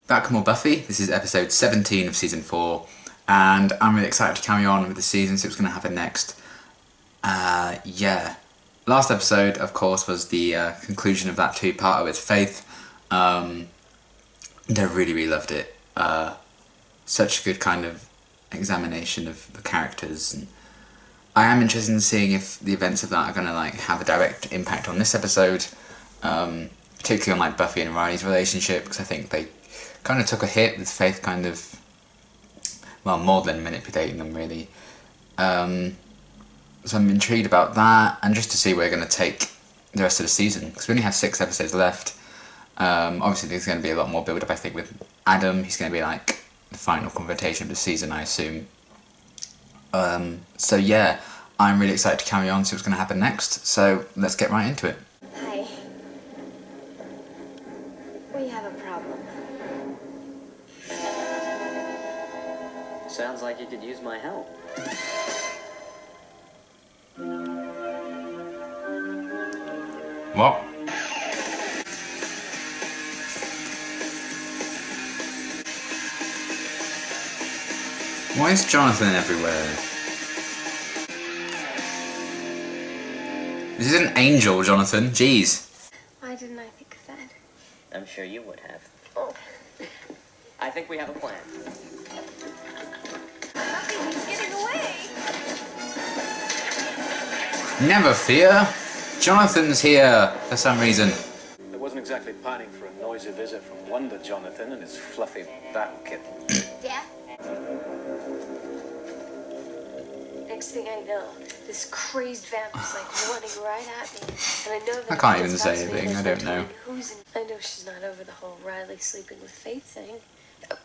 Back with more Buffy. This is episode 17 of season 4, and I'm really excited to carry on with the season, see what's going to happen next. Yeah. Last episode, of course, was the conclusion of that two-parter with Faith. I really loved it. Such a good kind of examination of the characters, and I am interested in seeing if the events of that are going to have a direct impact on this episode, particularly on Buffy and Riley's relationship, because I think they kind of took a hit with Faith more than manipulating them, really. So I'm intrigued about that, and just to see where we're going to take the rest of the season, because we only have 6 episodes left. Obviously there's going to be a lot more build-up, I think, with Adam. He's going to be the final confrontation of the season, I assume. So yeah, I'm really excited to carry on, see what's going to happen next, so let's get right into it. Hi. We have a problem. Sounds like you could use my help. What? Why is Jonathan everywhere? This is an angel, Jonathan. Jeez. Why didn't I think of that? I'm sure you would have. Oh. I think we have a plan. Buffy, he's getting away! Never fear. Jonathan's here for some reason. I wasn't exactly pining for a noisy visit from Wonder Jonathan and his fluffy battle kitten. Yeah? Next thing I know, this crazed vamp is running right at me. And I know that I can't even say anything, I don't know. I know she's not over the whole Riley sleeping with Faith thing. Oh,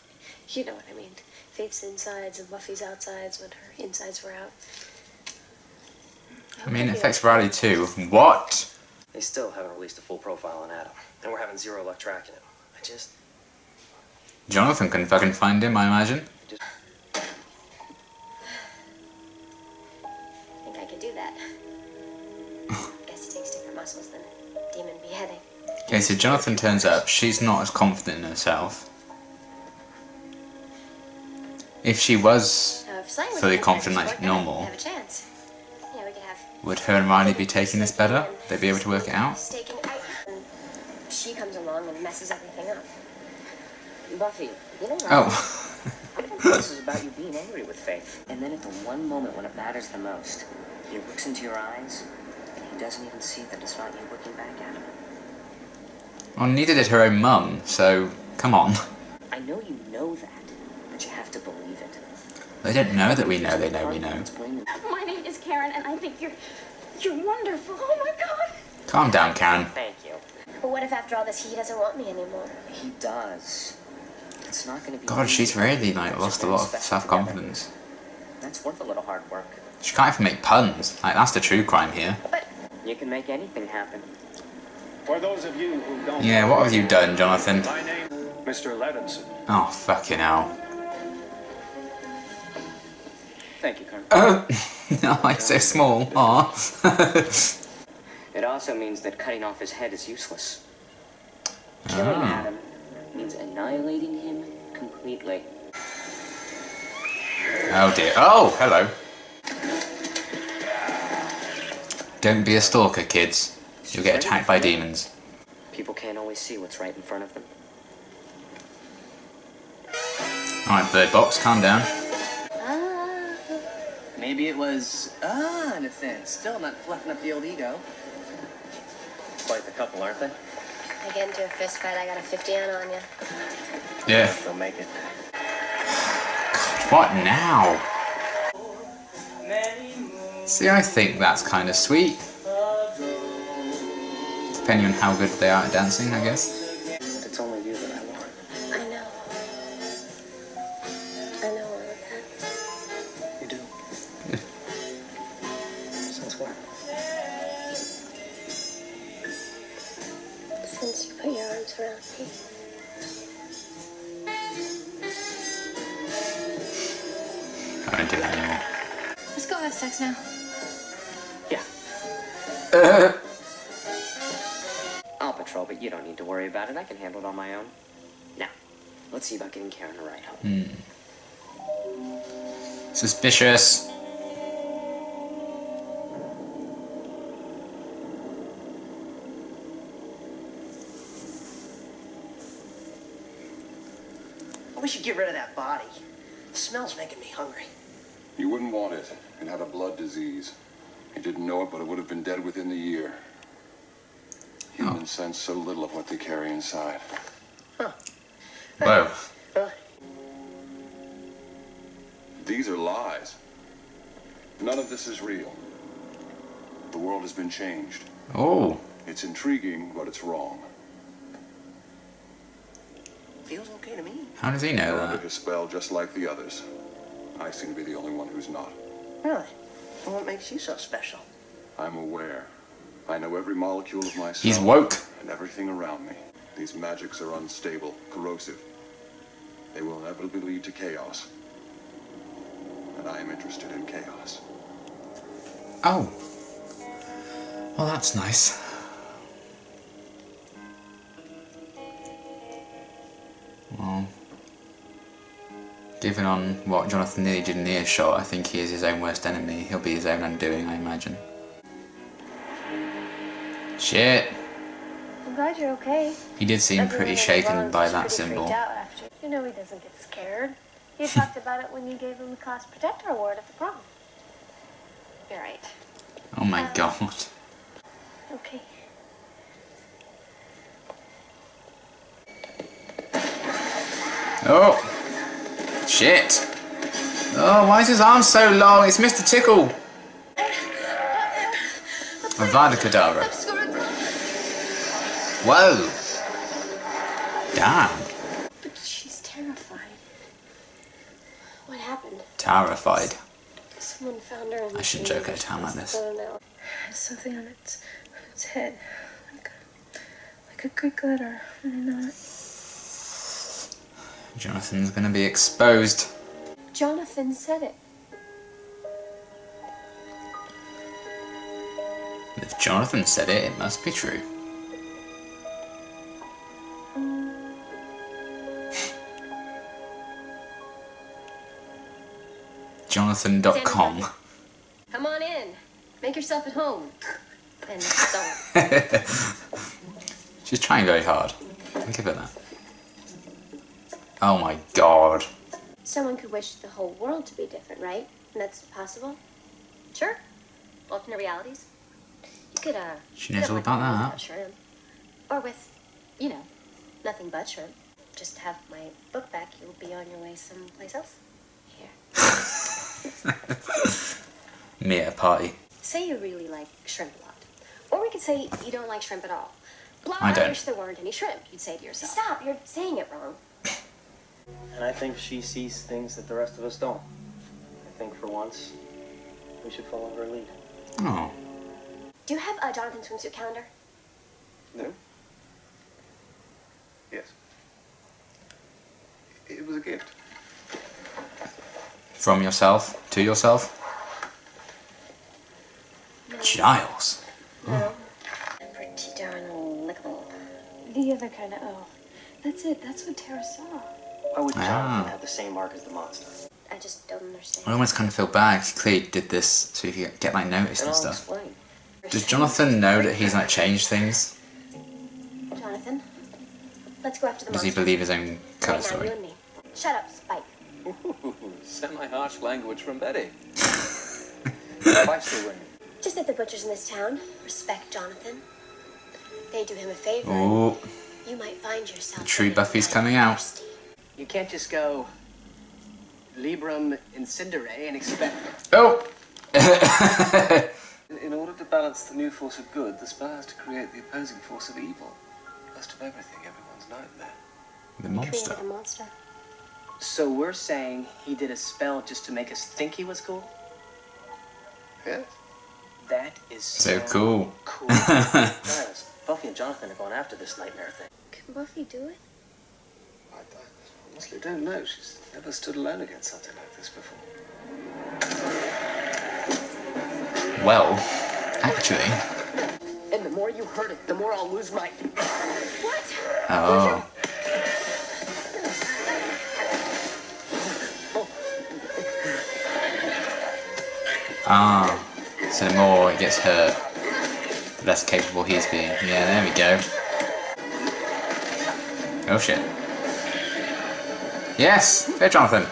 you know what I mean. Faith's insides and Buffy's outsides when her insides were out. I mean, it affects Riley too. What? They still haven't released a full profile on Adam, and we're having zero luck tracking him. Jonathan can fucking find him, I imagine. Think I could do that. Guess it takes different muscles than demon beheading. Okay, so Jonathan turns up. She's not as confident in herself. If she was fully confident like normal, Have a chance. Yeah, we could have. would her and Riley be taking this better? They'd be able to work it out? She comes along and messes everything up. Buffy, you know what? Oh. I think this is about you being angry with Faith. And then at the one moment when it matters the most, he looks into your eyes, and he doesn't even see that it's not you looking back at him. Well, neither did her own mum, so come on. I know you know that, but you have to believe it. They don't know that we know they know we know. My name is Karen, and I think you're wonderful. Oh my God! Calm down, Karen. Thank you. But what if after all this he doesn't want me anymore? He does. It's not going to be. God, she's really lost a lot of self-confidence. That's worth a little hard work. She can't even make puns. That's the true crime here. But You can make anything happen. For those of you who don't Yeah, what have you done, Jonathan? My name Mr. Levinson. Oh, fucking hell. Thank you, Colonel. No, he's so small. Aw. It also means that cutting off his head is useless. Killing Adam means annihilating him completely. Oh dear. Oh, hello. Don't be a stalker, kids. You'll get attacked by demons. People can't always see what's right in front of them. Alright, Bird Box, calm down. Maybe it was, in a sense. Still not fluffing up the old ego. Quite the couple, aren't they? I get into a fist fight, I got a 50 on you. Yeah. They'll make it. What now? See, I think that's kind of sweet. Depending on how good they are at dancing, I guess. It's only you that I want. I know. I know all of that. You do. Good. Since when? Since you put your arms around me. I don't do that anymore. Let's go have sex now. Yeah. I'll patrol, but you don't need to worry about it. I can handle it on my own. Now, Let's see about getting Karen a ride home. Suspicious. We should get rid of that body. The smell's making me hungry. You wouldn't want it. It had a blood disease. You didn't know it, but it would have been dead within the year. Humans sense so little of what they carry inside. Huh. Whoa. These are lies. None of this is real. The world has been changed. Oh. It's intriguing, but it's wrong. Feels okay to me. How does he know You're that? under his spell just like the others. I seem to be the only one who's not. Really? Well, what makes you so special? I'm aware. I know every molecule of myself. He's woke. And everything around me. These magics are unstable, corrosive. They will inevitably lead to chaos. And I am interested in chaos. Oh. Well, that's nice. Well, given on what Jonathan nearly did in earshot, I think he is his own worst enemy. He'll be his own undoing, I imagine. Shit. I'm glad you're okay. He did seem pretty shaken by that symbol. After. You know he doesn't get scared. You talked about it when you gave him the Class Protector Award at the prom. You're right. Oh my god. Okay. Oh! Shit! Oh, why is his arm so long? It's Mr. Tickle! Avada Kedavra. Whoa! Damn. But she's terrified. What happened? Terrified. Someone found her in the I shouldn't joke at a time like this. I don't know. It's something on its head. Like a Greek letter. I know it. Jonathan's gonna be exposed. Jonathan said it. If Jonathan said it, it must be true. Jonathan.com. Come on in. Make yourself at home. And so on. She's trying very hard. I'll give her that. Oh my god. Someone could wish the whole world to be different, right? And that's possible? Sure. Alternate realities. You could, She knows all about that. without shrimp. Or with, you know, nothing but shrimp. Just have my book back, you'll be on your way someplace else. Here. Me at a party. Say you really like shrimp a lot. Or we could say you don't like shrimp at all. Blah, I don't. wish there weren't any shrimp, you'd say to yourself. Stop, you're saying it wrong. And I think she sees things that the rest of us don't. I think for once, we should follow her lead. Oh. Do you have a Jonathan swimsuit calendar? No? Yes. It was a gift. From yourself? To yourself? No. Giles. No. Pretty darn lickable. The other kind of, That's it, that's what Tara saw. Why would Jonathan have the same mark as the monster? I just don't understand. I almost kind of feel bad. He clearly did this so he could get like noticed And and I'll stuff. explain. Does Jonathan know that he's like changed things? Jonathan, let's go after the Does he monster. believe his own cover Right now, story? you and me. Shut up, Spike. Ooh, semi-harsh language from Betty. Spike's the win. Just that the butchers in this town respect Jonathan. They do him a favor. Oh, You might find yourself. the true getting Buffy's right coming out. thirsty. You can't just go Librum Incendere and expect... Oh! In order to balance the new force of good, the spell has to create the opposing force of evil. Best of everything, everyone's nightmare. The Created monster. a monster. So we're saying he did a spell just to make us think he was cool? Yes? That is So cool. Cool. Guys, Buffy and Jonathan are going after this nightmare thing. Can Buffy do it? I honestly don't know. She's never stood alone against something like this before. Well, actually. And the more you hurt it, the more I'll lose my... What? Oh. Ah, so the more he gets hurt, the less capable he's being. Yeah, there we go. Oh shit. Yes! There, Jonathan!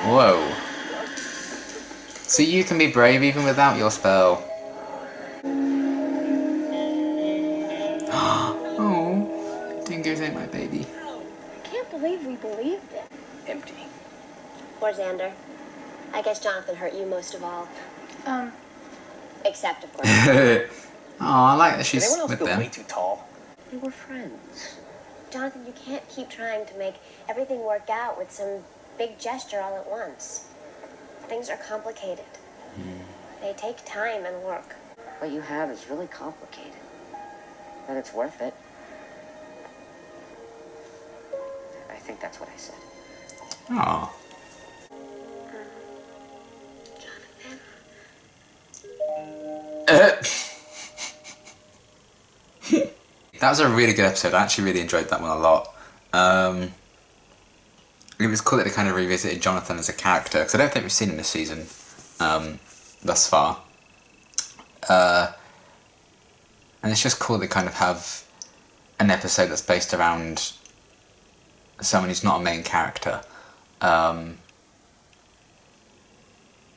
Whoa. So you can be brave even without your spell. Oh, Dingo's ate my baby. I can't believe we believed it. Empty. Poor Xander. I guess Jonathan hurt you most of all. Except, of course. Oh, I like that she's Did anyone else with feel them. way too tall? We were friends. Jonathan, you can't keep trying to make everything work out with some big gesture all at once. Things are complicated. They take time and work. What you have is really complicated. But it's worth it. I think that's what I said. Oh. Jonathan? That was a really good episode. I actually really enjoyed that one a lot. It was cool that they kind of revisited Jonathan as a character, because I don't think we've seen him this season thus far. And it's just cool they kind of have an episode that's based around someone who's not a main character. But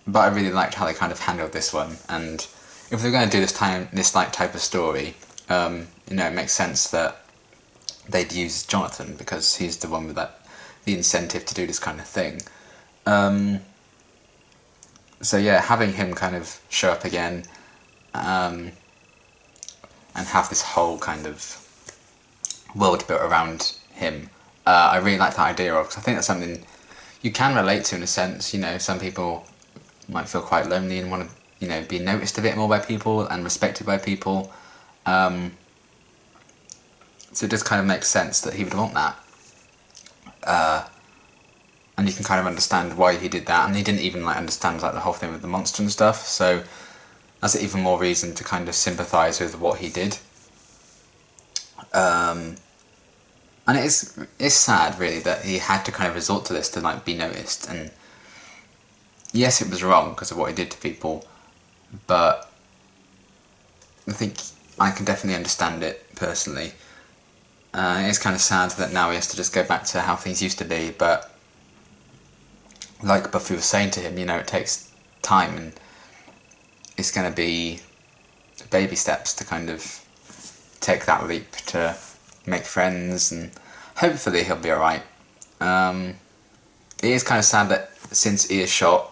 I really liked how they kind of handled this one, and if they're going to do this type of story, you know, it makes sense that they'd use Jonathan because he's the one with the incentive to do this kind of thing. So yeah, having him kind of show up again, and have this whole kind of world built around him, I really like that idea of, because I think that's something you can relate to in a sense. You know, some people might feel quite lonely and want to, you know, be noticed a bit more by people and respected by people. So it just kind of makes sense that he would want that. And you can kind of understand why he did that, and he didn't even like understand like the whole thing with the monster and stuff, so that's even more reason to kind of sympathise with what he did. And it's sad really that he had to kind of resort to this to like be noticed, and yes, it was wrong because of what he did to people, but I think I can definitely understand it personally. It's kind of sad that now he has to just go back to how things used to be, but like Buffy was saying to him, you know, it takes time and it's going to be baby steps to kind of take that leap to make friends, and hopefully he'll be alright. It is kind of sad that since Earshot,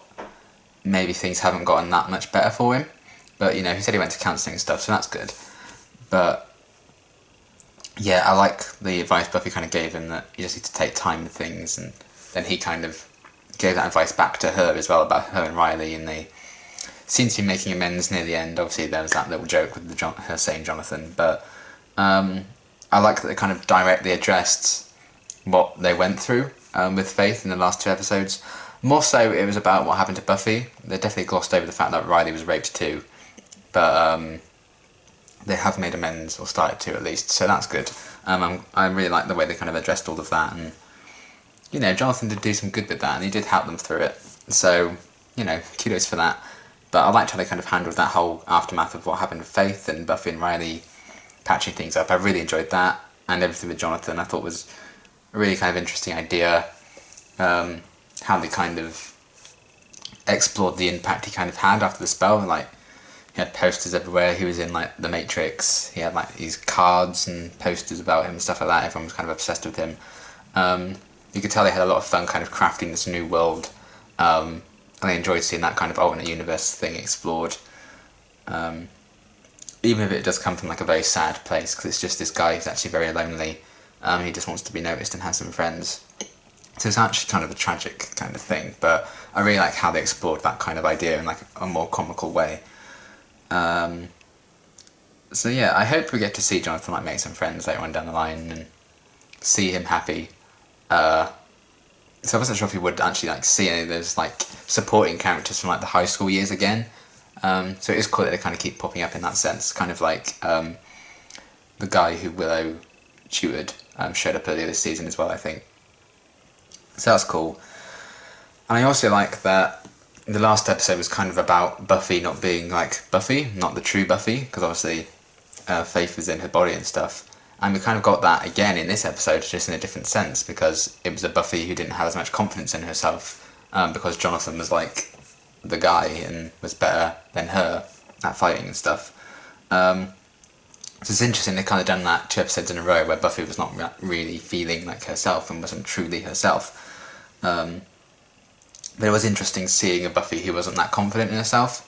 maybe things haven't gotten that much better for him, but you know, he said he went to counselling and stuff, so that's good. But yeah, I like the advice Buffy kind of gave him, that you just need to take time with things, and then he kind of gave that advice back to her as well about her and Riley, and they seem to be making amends near the end. Obviously there was that little joke with her saying Jonathan, but I like that they kind of directly addressed what they went through with Faith in the last 2 episodes. More so it was about what happened to Buffy. They definitely glossed over the fact that Riley was raped too, but they have made amends, or started to at least, so that's good. I really like the way they kind of addressed all of that, and you know, Jonathan did do some good with that, and he did help them through it, so you know, kudos for that. But I liked how they kind of handled that whole aftermath of what happened with Faith and Buffy and Riley patching things up. I really enjoyed that, and everything with Jonathan I thought was a really kind of interesting idea. How they kind of explored the impact he kind of had after the spell. Like, he had posters everywhere, he was in like the Matrix, he had like these cards and posters about him and stuff like that. Everyone was kind of obsessed with him. You could tell they had a lot of fun kind of crafting this new world, and I enjoyed seeing that kind of alternate universe thing explored, even if it does come from like a very sad place, because it's just this guy who's actually very lonely. He just wants to be noticed and have some friends, so it's actually kind of a tragic kind of thing, but I really like how they explored that kind of idea in like a more comical way. So yeah, I hope we get to see Jonathan like make some friends later on down the line and see him happy. So I wasn't sure if we would actually like see any of those like supporting characters from like the high school years again. So it is cool that they kind of keep popping up in that sense, kind of like the guy who Willow tutored showed up earlier this season as well, I think. So that's cool. And I also like that the last episode was kind of about Buffy not being like Buffy, not the true Buffy, because obviously Faith was in her body and stuff. And we kind of got that again in this episode, just in a different sense, because it was a Buffy who didn't have as much confidence in herself, because Jonathan was like the guy and was better than her at fighting and stuff. So it's interesting they've kind of done that 2 episodes in a row where Buffy was not really feeling like herself and wasn't truly herself. But it was interesting seeing a Buffy who wasn't that confident in herself.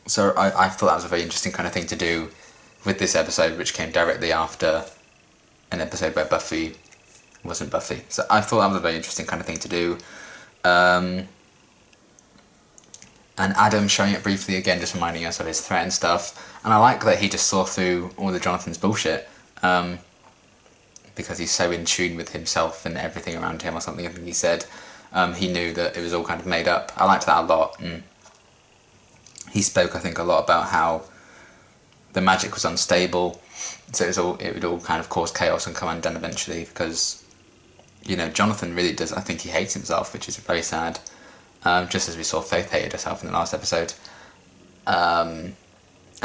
So I thought that was a very interesting kind of thing to do with this episode, which came directly after an episode where Buffy wasn't Buffy. So I thought that was a very interesting kind of thing to do. And Adam showing it briefly again, just reminding us of his threat and stuff. And I like that he just saw through all the Jonathan's bullshit. Because he's so in tune with himself and everything around him, or something I think he said. He knew that it was all kind of made up. I liked that a lot. And he spoke, I think, a lot about how the magic was unstable, so it would all kind of cause chaos and come undone eventually, because, you know, Jonathan really does, I think he hates himself, which is very sad, just as we saw Faith hated herself in the last episode. And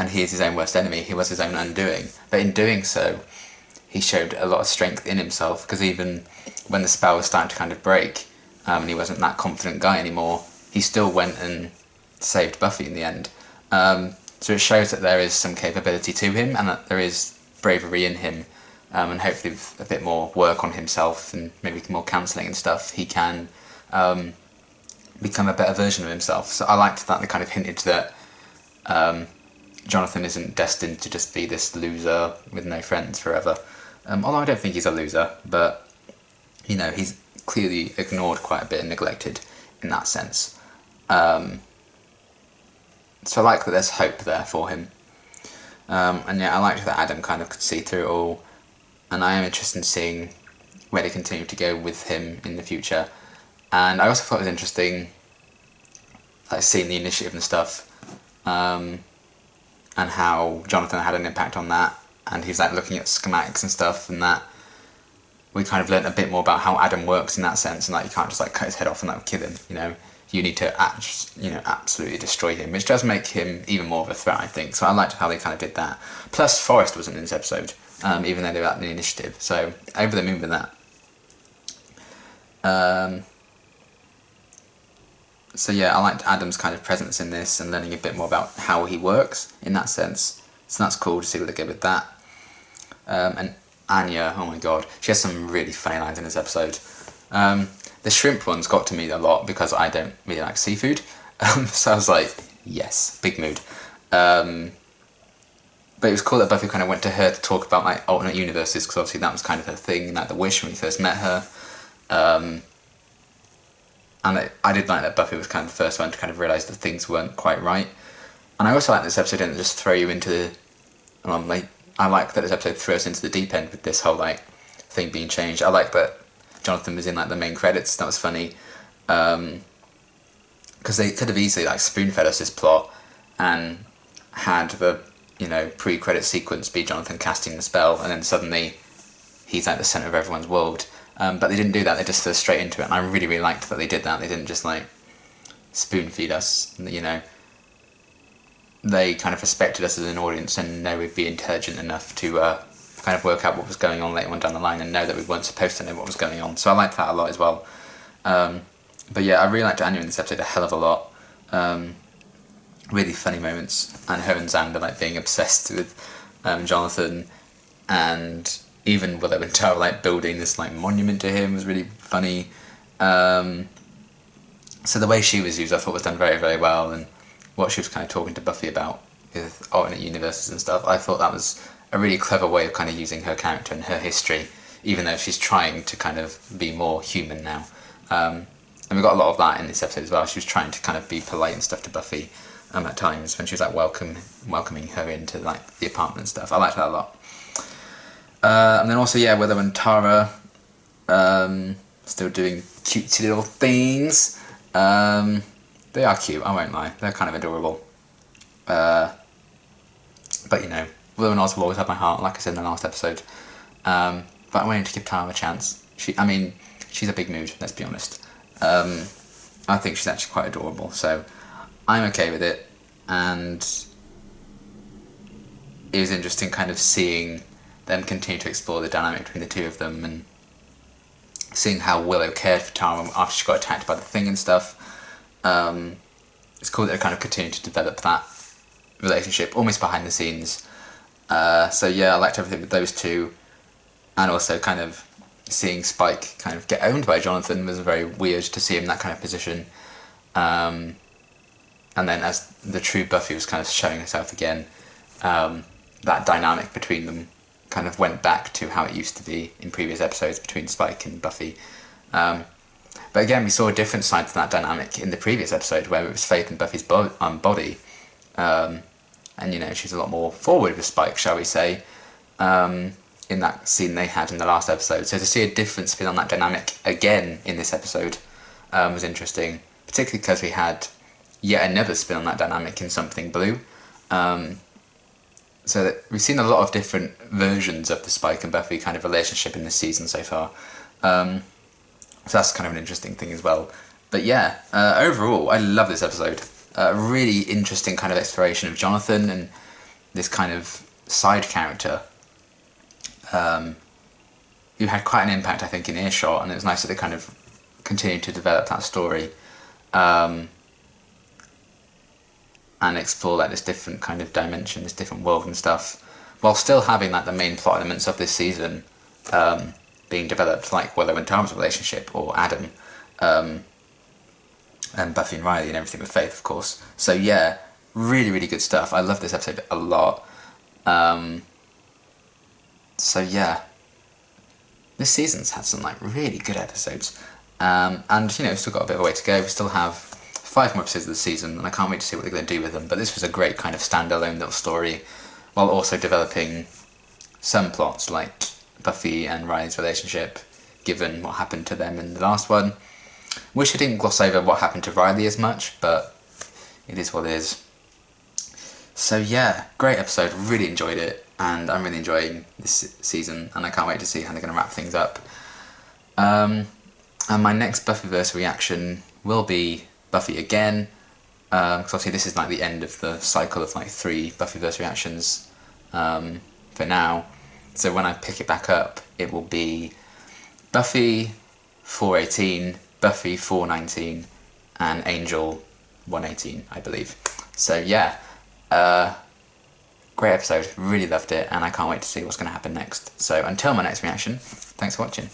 he is his own worst enemy, he was his own undoing, but in doing so, he showed a lot of strength in himself, because even when the spell was starting to kind of break, and he wasn't that confident guy anymore, he still went and saved Buffy in the end. So it shows that there is some capability to him, and that there is bravery in him, and hopefully with a bit more work on himself and maybe more counselling and stuff, he can become a better version of himself. So I liked that they kind of hinted that Jonathan isn't destined to just be this loser with no friends forever. Although I don't think he's a loser, but, you know, he's clearly ignored quite a bit and neglected in that sense. So I like that there's hope there for him. And yeah, I liked that Adam kind of could see through it all. And I am interested in seeing where they continue to go with him in the future. And I also thought it was interesting, like, seeing the initiative and stuff, and how Jonathan had an impact on that. And he was like looking at schematics and stuff, and that we kind of learnt a bit more about how Adam works in that sense, and like you can't just like cut his head off and like kill him, you know. You need to absolutely destroy him, which does make him even more of a threat, I think. So I liked how they kind of did that. Plus, Forrest wasn't in this episode, even though they were at the initiative. So over the moon with that. So yeah, I liked Adam's kind of presence in this and learning a bit more about how he works in that sense. So that's cool to see what they get with that. And Anya, oh my god, she has some really funny lines in this episode. The shrimp ones got to me a lot because I don't really like seafood. So I was like, yes, big mood. But it was cool that Buffy kind of went to her to talk about like alternate universes, because obviously that was kind of her thing, like the Wish when we first met her. And I did like that Buffy was kind of the first one to kind of realise that things weren't quite right. And I also like this episode didn't just throw you into the... I like that this episode threw us into the deep end with this whole like thing being changed. I like that Jonathan was in like the main credits. That was funny, because they could have easily like spoon-fed us this plot and had the, you know, pre-credit sequence be Jonathan casting the spell, and then suddenly he's like the centre of everyone's world. But they didn't do that. They just threw straight into it, and I really, really liked that they did that. They didn't just like spoon-feed us. You know, they kind of respected us as an audience and know we'd be intelligent enough to kind of work out what was going on later on down the line and know that we weren't supposed to know what was going on. So I liked that a lot as well. But yeah, I really liked Anya in this episode a hell of a lot. Really funny moments, and her and Xander like being obsessed with Jonathan, and even Willow and Tara like building this like monument to him was really funny. So the way she was used I thought was done very, very well, and what she was kind of talking to Buffy about with alternate universes and stuff, I thought that was a really clever way of kind of using her character and her history, even though she's trying to kind of be more human now. And we got a lot of that in this episode as well. She was trying to kind of be polite and stuff to Buffy at times when she was like welcoming her into like the apartment and stuff. I liked that a lot. And then also, yeah, Willow and Tara still doing cutesy little things. They are cute, I won't lie. They're kind of adorable. But you know, Willow and Oz will always have my heart, like I said in the last episode. But I wanted to give Tara a chance. She she's a big mood, let's be honest. I think she's actually quite adorable, so I'm okay with it, and it was interesting kind of seeing them continue to explore the dynamic between the two of them, and seeing how Willow cared for Tara after she got attacked by the Thing and stuff. It's cool that they kind of continue to develop that relationship, almost behind the scenes. So yeah, I liked everything with those two, and also kind of seeing Spike kind of get owned by Jonathan was very weird to see him in that kind of position. And then as the true Buffy was kind of showing herself again, that dynamic between them kind of went back to how it used to be in previous episodes between Spike and Buffy. But again, we saw a different side to that dynamic in the previous episode, where it was Faith and Buffy's body. And, you know, she's a lot more forward with Spike, shall we say, in that scene they had in the last episode. So to see a different spin on that dynamic again in this episode was interesting, particularly because we had yet another spin on that dynamic in Something Blue. So that we've seen a lot of different versions of the Spike and Buffy kind of relationship in this season so far. So that's kind of an interesting thing as well. But yeah, overall, I love this episode. A really interesting kind of exploration of Jonathan and this kind of side character who had quite an impact, I think, in Earshot, and it was nice that they kind of continued to develop that story and explore like this different kind of dimension, this different world and stuff, while still having like the main plot elements of this season being developed, like Willow and Tom's relationship, or Adam, and Buffy and Riley and everything with Faith, of course. So yeah, really, really good stuff. I love this episode a lot. So yeah, this season's had some like really good episodes. And you know, we've still got a bit of a way to go. We still have 5 more episodes of the season, and I can't wait to see what they're going to do with them. But this was a great kind of standalone little story, while also developing some plots like Buffy and Riley's relationship, given what happened to them in the last one. Wish I didn't gloss over what happened to Riley as much, but it is what it is. So yeah, great episode, really enjoyed it, and I'm really enjoying this season, and I can't wait to see how they're going to wrap things up. And my next Buffyverse reaction will be Buffy again, because obviously this is like the end of the cycle of like 3 Buffyverse reactions for now. So when I pick it back up, it will be Buffy 418, Buffy 419, and Angel 118, I believe. So yeah, great episode, really loved it, and I can't wait to see what's going to happen next. So until my next reaction, thanks for watching.